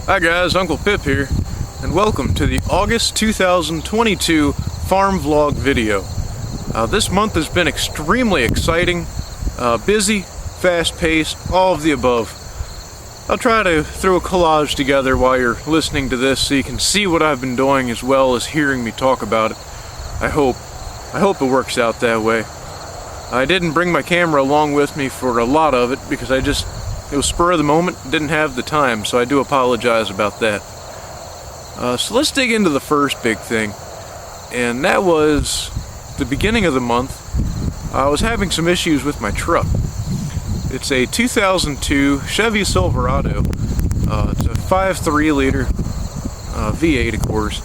Hi guys, Uncle Pip here, and welcome to the August 2022 farm vlog video. This month has been extremely exciting, busy, fast-paced, all of the above. I'll try to throw a collage together while you're listening to this so you can see what I've been doing as well as hearing me talk about it. I hope it works out that way. I didn't bring my camera along with me for a lot of it because it was spur of the moment, didn't have the time, so I do apologize about that. So let's dig into the first big thing, and that was the beginning of the month. I was having some issues with my truck. It's a 2002 Chevy Silverado. It's a 5.3 liter V8, of course,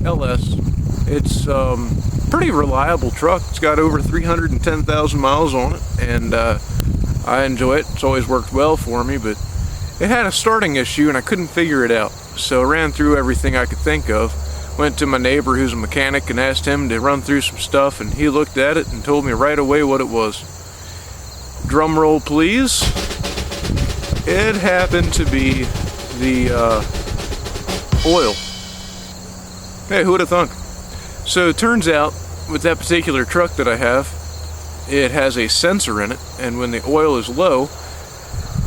LS. It's pretty reliable truck. It's got over 310,000 miles on it, and I enjoy it. It's always worked well for me, but it had a starting issue and I couldn't figure it out. So I ran through everything I could think of. Went to my neighbor who's a mechanic and asked him to run through some stuff, and he looked at it and told me right away what it was. Drum roll please. It happened to be the oil. Hey, who would have thunk? So it turns out with that particular truck that I have, it has a sensor in it, and when the oil is low,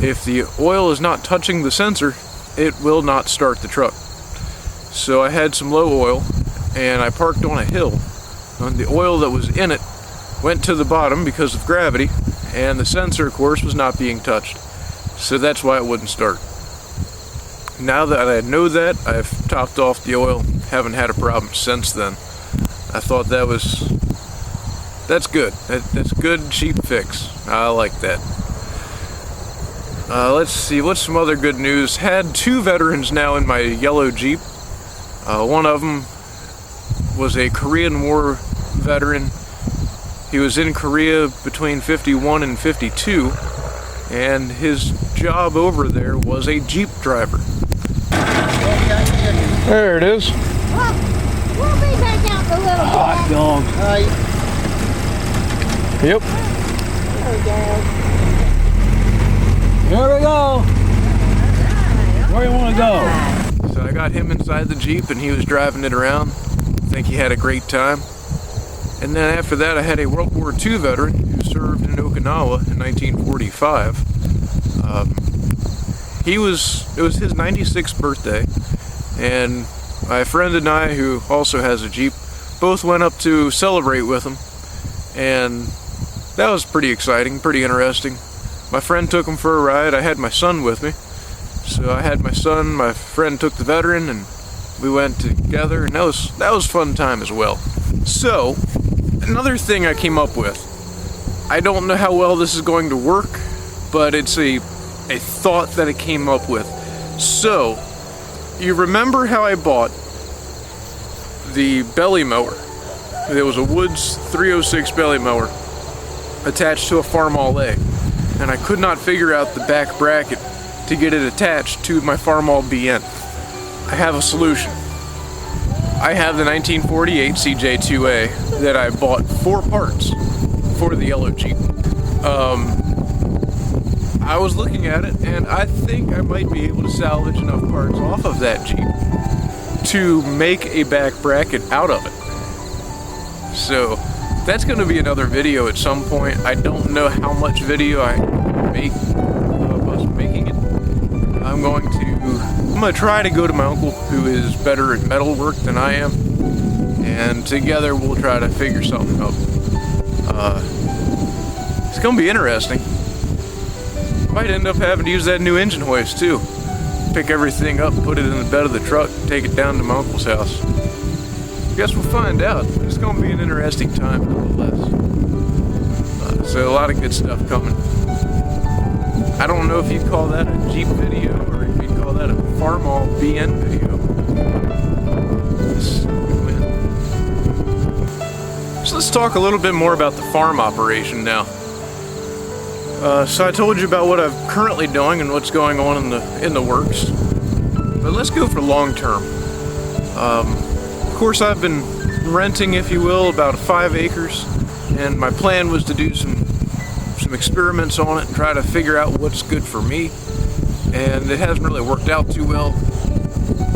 if the oil is not touching the sensor, it will not start the truck. So I had some low oil, and I parked on a hill, and the oil that was in it went to the bottom because of gravity, and the sensor, of course, was not being touched. So that's why it wouldn't start. Now that I know that, I've topped off the oil, haven't had a problem since then. I thought that's good. That's a good, cheap fix. I like that. Let's see, what's some other good news? Had two veterans now in my yellow Jeep. One of them was a Korean War veteran. He was in Korea between 51 and 52, and his job over there was a Jeep driver. There it is. We'll be back out in a little bit. Hot dog. Yep. There we go. Here we go. Where do you want to go? So I got him inside the Jeep and he was driving it around. I think he had a great time. And then after that I had a World War II veteran who served in Okinawa in 1945. It was his 96th birthday, and my friend and I, who also has a Jeep, both went up to celebrate with him, and that was pretty exciting, pretty interesting. My friend took him for a ride. I had my son with me. So I had my son, my friend took the veteran, and we went together, and that was fun time as well. So, another thing I came up with. I don't know how well this is going to work, but it's a thought that I came up with. So, you remember how I bought the belly mower? There was a Woods 306 belly mower attached to a Farmall A, and I could not figure out the back bracket to get it attached to my Farmall BN. I have a solution. I have the 1948 CJ2A that I bought 4 parts for the yellow Jeep. I was looking at it, and I think I might be able to salvage enough parts off of that Jeep to make a back bracket out of it. So that's going to be another video at some point. I don't know how much video I make of us making it. I'm going to try to go to my uncle, who is better at metalwork than I am, and together we'll try to figure something out. It's going to be interesting. Might end up having to use that new engine hoist too. Pick everything up, put it in the bed of the truck, take it down to my uncle's house. Guess we'll find out. It's going to be an interesting time, nonetheless. So a lot of good stuff coming. I don't know if you'd call that a Jeep video or if you'd call that a Farmall BN video. So let's talk a little bit more about the farm operation now. So I told you about what I'm currently doing and what's going on in the works. But let's go for long term. Of course, I've been renting, if you will, about 5 acres and my plan was to do some experiments on it and try to figure out what's good for me. And it hasn't really worked out too well.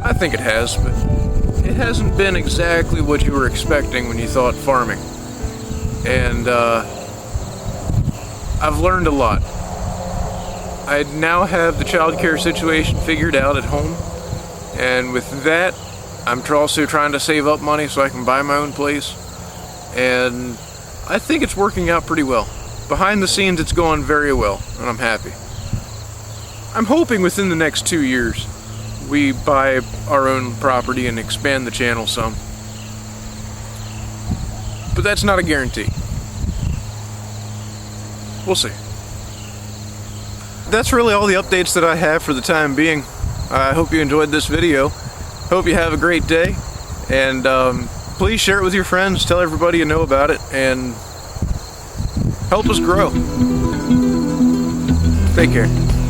I think it has, but it hasn't been exactly what you were expecting when you thought farming. And I've learned a lot. I now have the childcare situation figured out at home, and with that, I'm also trying to save up money so I can buy my own place, and I think it's working out pretty well. Behind the scenes, it's going very well, and I'm happy. I'm hoping within the next 2 years, we buy our own property and expand the channel some. But that's not a guarantee. We'll see. That's really all the updates that I have for the time being. I hope you enjoyed this video. Hope you have a great day. And please share it with your friends. Tell everybody you know about it. And help us grow. Take care.